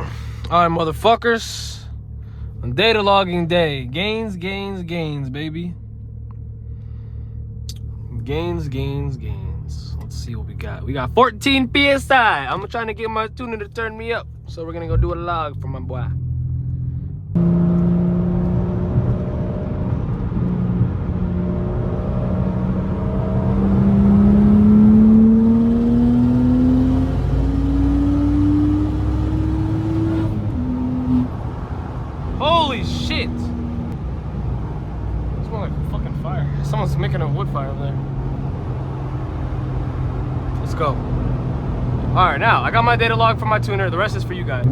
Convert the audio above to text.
Alright, motherfuckers. On data logging day. Gains, gains, gains, baby. Gains, gains, gains. Let's see what we got. We got 14 PSI. I'm trying to get my tuner to turn me up. So we're gonna go do a log for my boy. Holy shit! It smells like a fucking fire. Someone's making a wood fire over there. Let's go. Alright, now I got my data log for my tuner. The rest is for you guys.